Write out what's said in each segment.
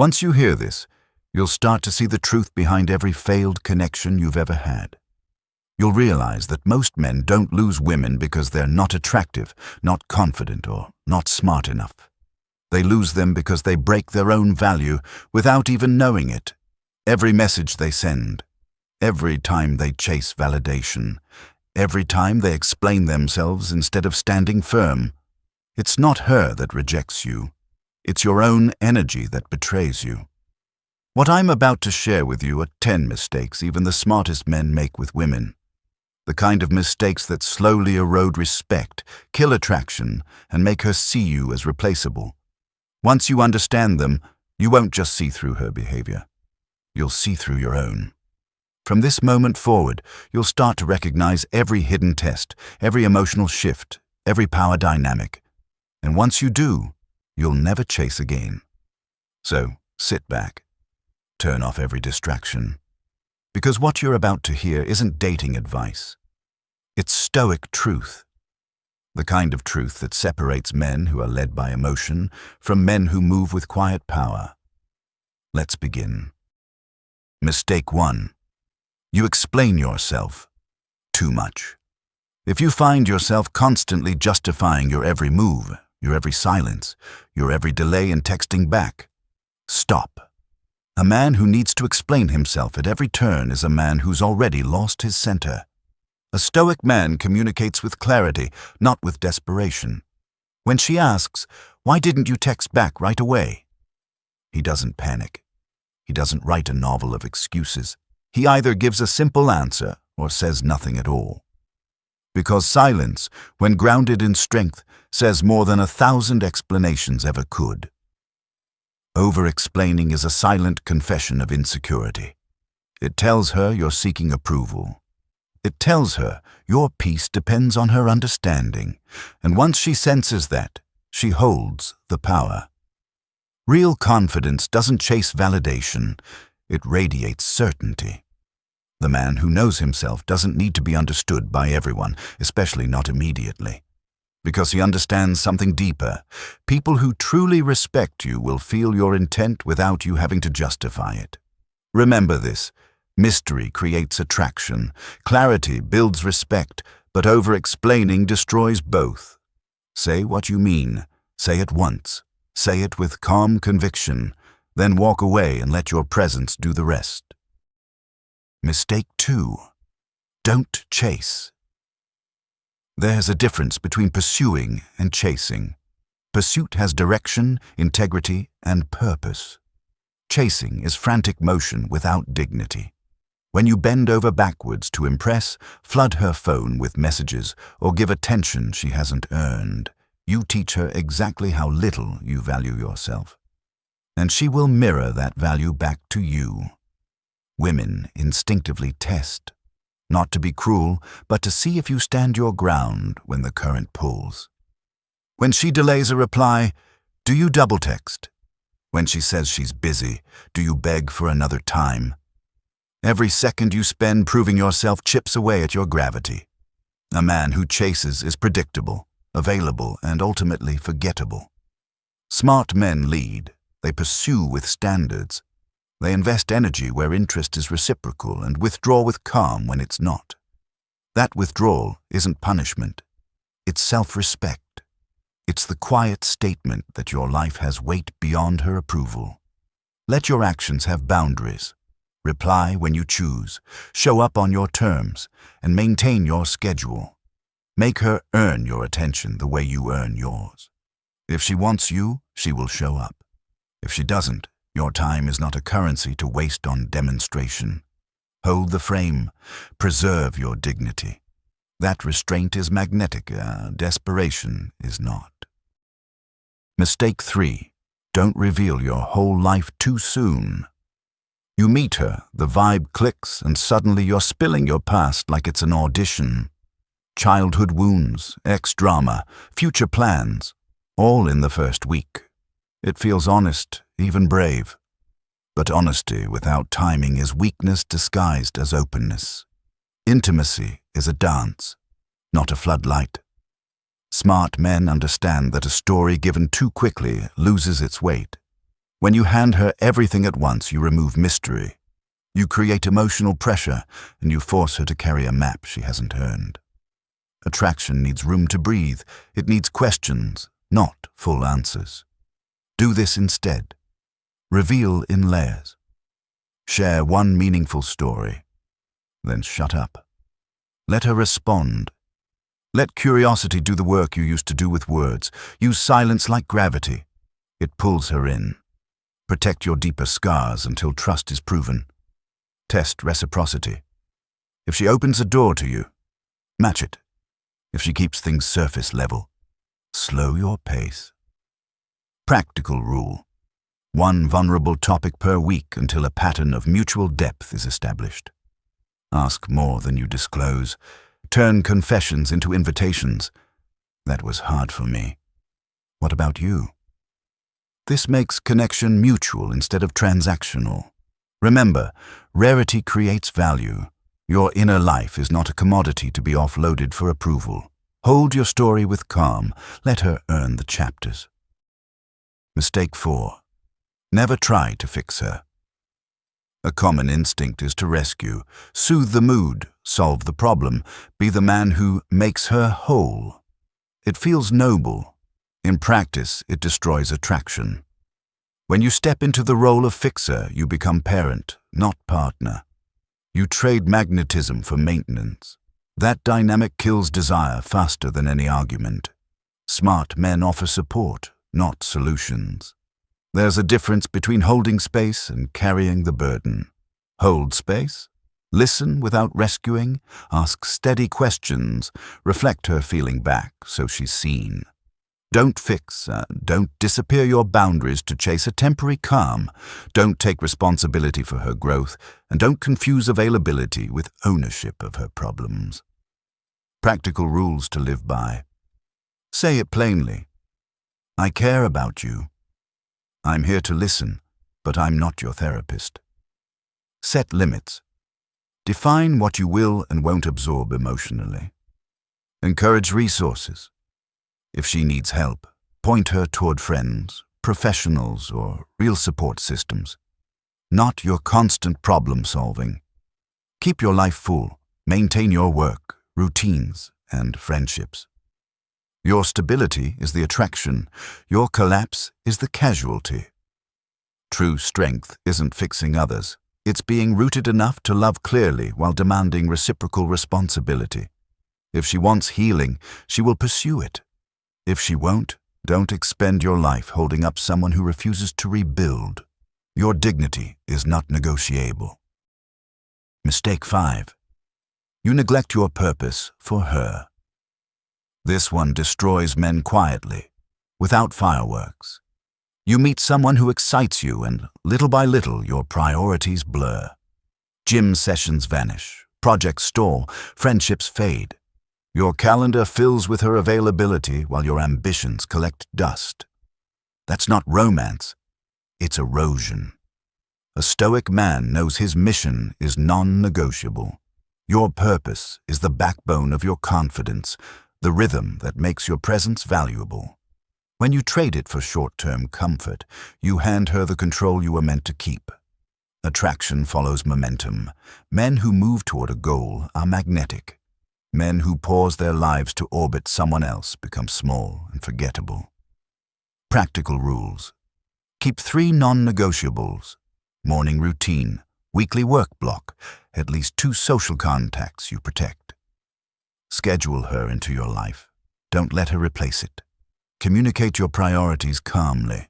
Once you hear this, you'll start to see the truth behind every failed connection you've ever had. You'll realize that most men don't lose women because they're not attractive, not confident, or not smart enough. They lose them because they break their own value without even knowing it. Every message they send, every time they chase validation, every time they explain themselves instead of standing firm. It's not her that rejects you. It's your own energy that betrays you. What I'm about to share with you are 10 mistakes even the smartest men make with women. The kind of mistakes that slowly erode respect, kill attraction, and make her see you as replaceable. Once you understand them, you won't just see through her behavior. You'll see through your own. From this moment forward, you'll start to recognize every hidden test, every emotional shift, every power dynamic. And once you do, you'll never chase again. So, sit back. Turn off every distraction. Because what you're about to hear isn't dating advice. It's Stoic truth. The kind of truth that separates men who are led by emotion from men who move with quiet power. Let's begin. Mistake 1. You explain yourself too much. If you find yourself constantly justifying your every move, your every silence, your every delay in texting back, stop. A man who needs to explain himself at every turn is a man who's already lost his center. A Stoic man communicates with clarity, not with desperation. When she asks, "Why didn't you text back right away?" he doesn't panic. He doesn't write a novel of excuses. He either gives a simple answer or says nothing at all. Because silence, when grounded in strength, says more than 1,000 explanations ever could. Over-explaining is a silent confession of insecurity. It tells her you're seeking approval. It tells her your peace depends on her understanding, and once she senses that, she holds the power. Real confidence doesn't chase validation, it radiates certainty. The man who knows himself doesn't need to be understood by everyone, especially not immediately. Because he understands something deeper. People who truly respect you will feel your intent without you having to justify it. Remember this. Mystery creates attraction. Clarity builds respect, but over-explaining destroys both. Say what you mean. Say it once. Say it with calm conviction. Then walk away and let your presence do the rest. Mistake 2. Don't chase. There's a difference between pursuing and chasing. Pursuit has direction, integrity, and purpose. Chasing is frantic motion without dignity. When you bend over backwards to impress, flood her phone with messages, or give attention she hasn't earned, you teach her exactly how little you value yourself. And she will mirror that value back to you. Women instinctively test. Not to be cruel, but to see if you stand your ground when the current pulls. When she delays a reply, do you double text? When she says she's busy, do you beg for another time? Every second you spend proving yourself chips away at your gravity. A man who chases is predictable, available, and ultimately forgettable. Smart men lead. They pursue with standards. They invest energy where interest is reciprocal and withdraw with calm when it's not. That withdrawal isn't punishment. It's self-respect. It's the quiet statement that your life has weight beyond her approval. Let your actions have boundaries. Reply when you choose, show up on your terms, and maintain your schedule. Make her earn your attention the way you earn yours. If she wants you, she will show up. If she doesn't, your time is not a currency to waste on demonstration. Hold the frame. Preserve your dignity. That restraint is magnetic, desperation is not. Mistake 3. Don't reveal your whole life too soon. You meet her, the vibe clicks, and suddenly you're spilling your past like it's an audition. Childhood wounds, ex-drama, future plans, all in the first week. It feels honest, even brave. But honesty without timing is weakness disguised as openness. Intimacy is a dance, not a floodlight. Smart men understand that a story given too quickly loses its weight. When you hand her everything at once, you remove mystery. You create emotional pressure, and you force her to carry a map she hasn't earned. Attraction needs room to breathe. It needs questions, not full answers. Do this instead. Reveal in layers. Share one meaningful story. Then shut up. Let her respond. Let curiosity do the work you used to do with words. Use silence like gravity. It pulls her in. Protect your deeper scars until trust is proven. Test reciprocity. If she opens a door to you, match it. If she keeps things surface level, slow your pace. Practical rule. One vulnerable topic per week until a pattern of mutual depth is established. Ask more than you disclose. Turn confessions into invitations. That was hard for me. What about you? This makes connection mutual instead of transactional. Remember, rarity creates value. Your inner life is not a commodity to be offloaded for approval. Hold your story with calm. Let her earn the chapters. Mistake 4. Never try to fix her. A common instinct is to rescue, soothe the mood, solve the problem, be the man who makes her whole. It feels noble. In practice, it destroys attraction. When you step into the role of fixer, you become parent, not partner. You trade magnetism for maintenance. That dynamic kills desire faster than any argument. Smart men offer support, not solutions. There's a difference between holding space and carrying the burden. Hold space. Listen without rescuing. Ask steady questions. Reflect her feeling back so she's seen. Don't fix, don't disappear your boundaries to chase a temporary calm. Don't take responsibility for her growth, and don't confuse availability with ownership of her problems. Practical rules to live by. Say it plainly. I care about you. I'm here to listen, but I'm not your therapist. Set limits. Define what you will and won't absorb emotionally. Encourage resources. If she needs help, point her toward friends, professionals, or real support systems. Not your constant problem solving. Keep your life full. Maintain your work, routines, and friendships. Your stability is the attraction. Your collapse is the casualty. True strength isn't fixing others. It's being rooted enough to love clearly while demanding reciprocal responsibility. If she wants healing, she will pursue it. If she won't, don't expend your life holding up someone who refuses to rebuild. Your dignity is not negotiable. Mistake 5. You neglect your purpose for her. This one destroys men quietly, without fireworks. You meet someone who excites you, and little by little your priorities blur. Gym sessions vanish, projects stall, friendships fade. Your calendar fills with her availability while your ambitions collect dust. That's not romance, it's erosion. A Stoic man knows his mission is non-negotiable. Your purpose is the backbone of your confidence, the rhythm that makes your presence valuable. When you trade it for short-term comfort, you hand her the control you were meant to keep. Attraction follows momentum. Men who move toward a goal are magnetic. Men who pause their lives to orbit someone else become small and forgettable. Practical rules. Keep 3 non-negotiables. Morning routine, weekly work block, at least 2 social contacts you protect. Schedule her into your life. Don't let her replace it. Communicate your priorities calmly.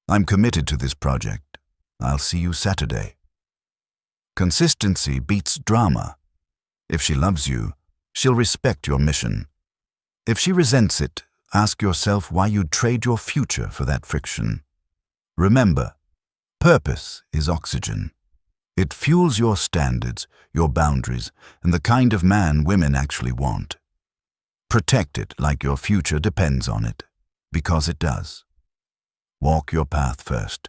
I'm committed to this project. I'll see you Saturday. Consistency beats drama. If she loves you, she'll respect your mission. If she resents it, ask yourself why you'd trade your future for that friction. Remember, purpose is oxygen. It fuels your standards, your boundaries, and the kind of man women actually want. Protect it like your future depends on it, because it does. Walk your path first.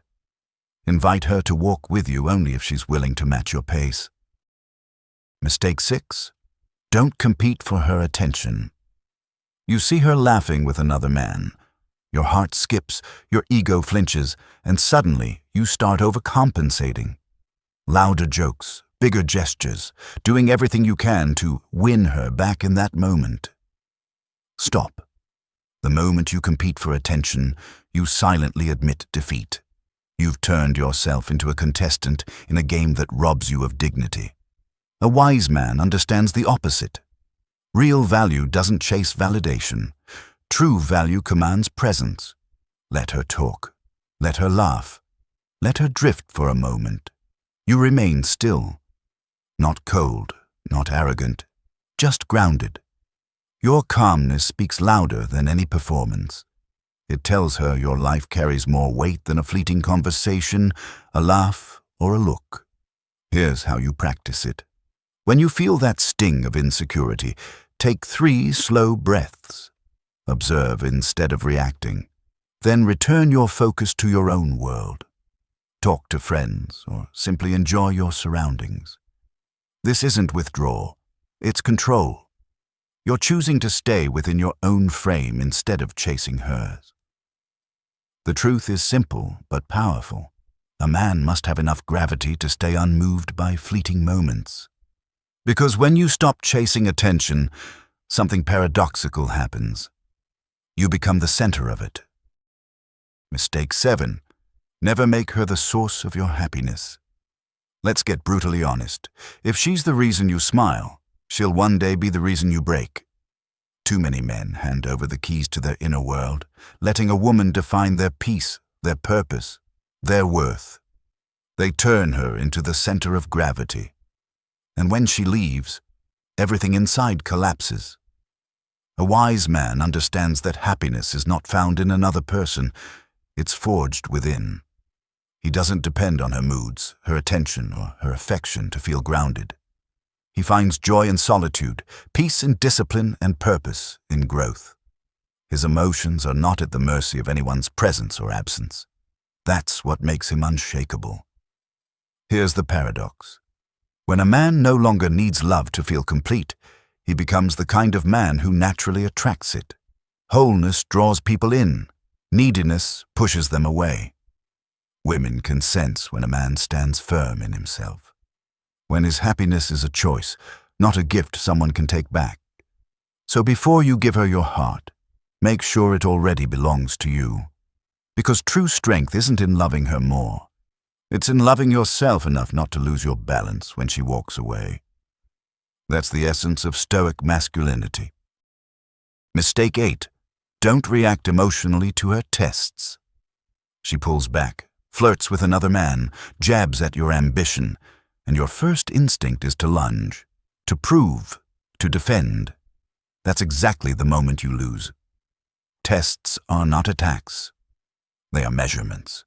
Invite her to walk with you only if she's willing to match your pace. Mistake 6. Don't compete for her attention. You see her laughing with another man. Your heart skips, your ego flinches, and suddenly you start overcompensating. Louder jokes, bigger gestures, doing everything you can to win her back in that moment. Stop. The moment you compete for attention, you silently admit defeat. You've turned yourself into a contestant in a game that robs you of dignity. A wise man understands the opposite. Real value doesn't chase validation. True value commands presence. Let her talk. Let her laugh. Let her drift for a moment. You remain still. Not cold, not arrogant, just grounded. Your calmness speaks louder than any performance. It tells her your life carries more weight than a fleeting conversation, a laugh, or a look. Here's how you practice it. When you feel that sting of insecurity, take 3 slow breaths. Observe instead of reacting. Then return your focus to your own world. Talk to friends or simply enjoy your surroundings. This isn't withdrawal, it's control. You're choosing to stay within your own frame instead of chasing hers. The truth is simple but powerful. A man must have enough gravity to stay unmoved by fleeting moments. Because when you stop chasing attention, something paradoxical happens. You become the center of it. Mistake 7. Never make her the source of your happiness. Let's get brutally honest. If she's the reason you smile, she'll one day be the reason you break. Too many men hand over the keys to their inner world, letting a woman define their peace, their purpose, their worth. They turn her into the center of gravity. And when she leaves, everything inside collapses. A wise man understands that happiness is not found in another person, it's forged within. He doesn't depend on her moods, her attention, or her affection to feel grounded. He finds joy in solitude, peace in discipline, and purpose in growth. His emotions are not at the mercy of anyone's presence or absence. That's what makes him unshakable. Here's the paradox. When a man no longer needs love to feel complete, he becomes the kind of man who naturally attracts it. Wholeness draws people in. Neediness pushes them away. Women can sense when a man stands firm in himself. When his happiness is a choice, not a gift someone can take back. So before you give her your heart, make sure it already belongs to you. Because true strength isn't in loving her more. It's in loving yourself enough not to lose your balance when she walks away. That's the essence of Stoic masculinity. Mistake 8. Don't react emotionally to her tests. She pulls back, flirts with another man, jabs at your ambition, and your first instinct is to lunge, to prove, to defend. That's exactly the moment you lose. Tests are not attacks. They are measurements.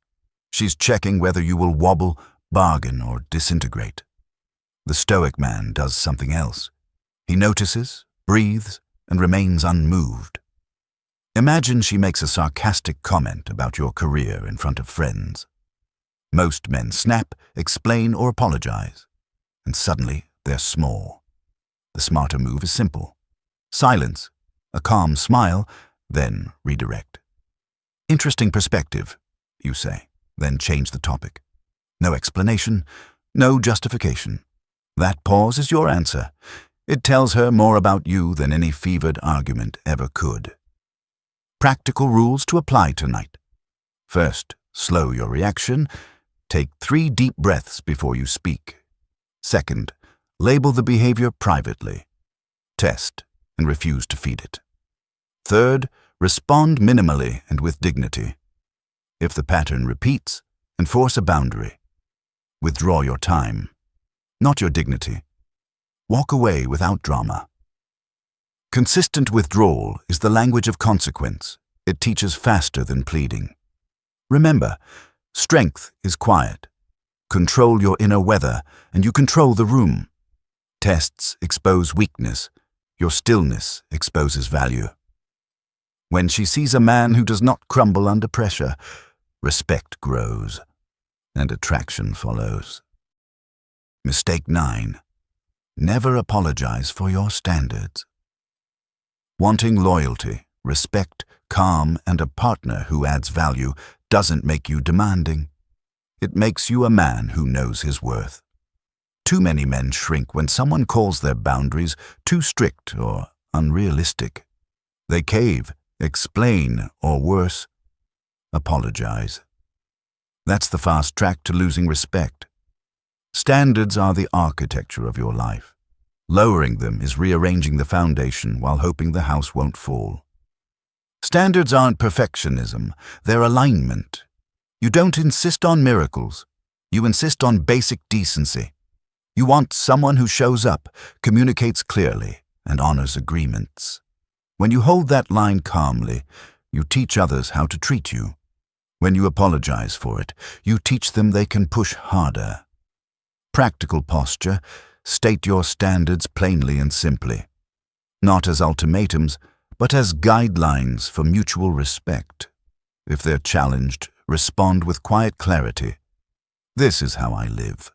She's checking whether you will wobble, bargain, or disintegrate. The Stoic man does something else. He notices, breathes, and remains unmoved. Imagine she makes a sarcastic comment about your career in front of friends. Most men snap, explain, or apologize, and suddenly they're small. The smarter move is simple. Silence, a calm smile, then redirect. Interesting perspective, you say, then change the topic. No explanation, no justification. That pause is your answer. It tells her more about you than any fevered argument ever could. Practical rules to apply tonight. First, slow your reaction. Take 3 deep breaths before you speak. Second, label the behavior privately. Test and refuse to feed it. Third, respond minimally and with dignity. If the pattern repeats, enforce a boundary. Withdraw your time, not your dignity. Walk away without drama. Consistent withdrawal is the language of consequence. It teaches faster than pleading. Remember, strength is quiet. Control your inner weather, and you control the room. Tests expose weakness. Your stillness exposes value. When she sees a man who does not crumble under pressure, respect grows, and attraction follows. Mistake 9. Never apologize for your standards. Wanting loyalty, respect, calm, and a partner who adds value doesn't make you demanding. It makes you a man who knows his worth. Too many men shrink when someone calls their boundaries too strict or unrealistic. They cave, explain, or worse, apologize. That's the fast track to losing respect. Standards are the architecture of your life. Lowering them is rearranging the foundation while hoping the house won't fall. Standards aren't perfectionism, they're alignment. You don't insist on miracles. You insist on basic decency. You want someone who shows up, communicates clearly, and honors agreements. When you hold that line calmly, you teach others how to treat you. When you apologize for it, you teach them they can push harder. Practical posture: state your standards plainly and simply. Not as ultimatums, but as guidelines for mutual respect. If they're challenged, respond with quiet clarity. This is how I live.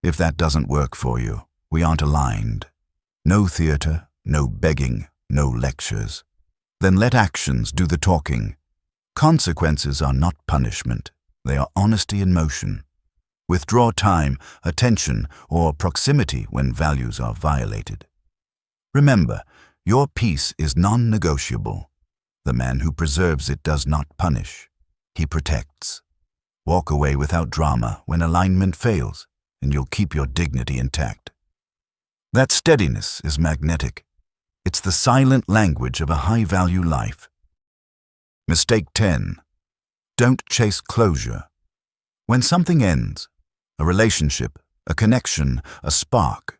If that doesn't work for you, we aren't aligned. No theater, no begging, no lectures. Then let actions do the talking. Consequences are not punishment. They are honesty in motion. Withdraw time, attention, or proximity when values are violated. Remember, your peace is non-negotiable. The man who preserves it does not punish. He protects. Walk away without drama when alignment fails, and you'll keep your dignity intact. That steadiness is magnetic. It's the silent language of a high-value life. Mistake 10. Don't chase closure. When something ends, a relationship, a connection, a spark,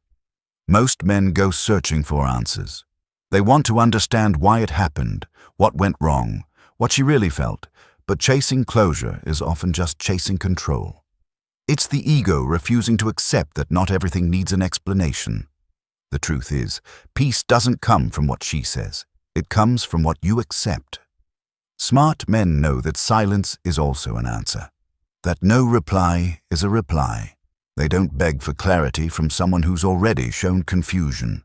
most men go searching for answers. They want to understand why it happened, what went wrong, what she really felt, but chasing closure is often just chasing control. It's the ego refusing to accept that not everything needs an explanation. The truth is, peace doesn't come from what she says. It comes from what you accept. Smart men know that silence is also an answer, that no reply is a reply. They don't beg for clarity from someone who's already shown confusion.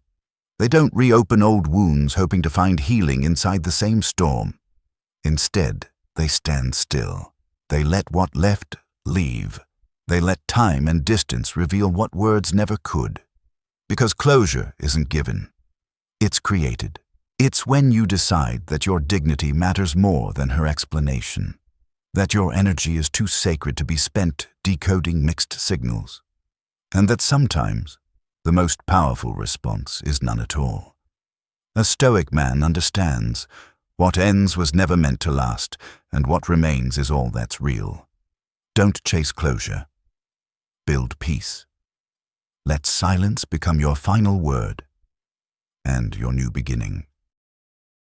They don't reopen old wounds hoping to find healing inside the same storm. Instead, they stand still. They let what left leave. They let time and distance reveal what words never could. Because closure isn't given. It's created. It's when you decide that your dignity matters more than her explanation, that your energy is too sacred to be spent decoding mixed signals, and that sometimes the most powerful response is none at all. A Stoic man understands what ends was never meant to last, and what remains is all that's real. Don't chase closure. Build peace. Let silence become your final word and your new beginning.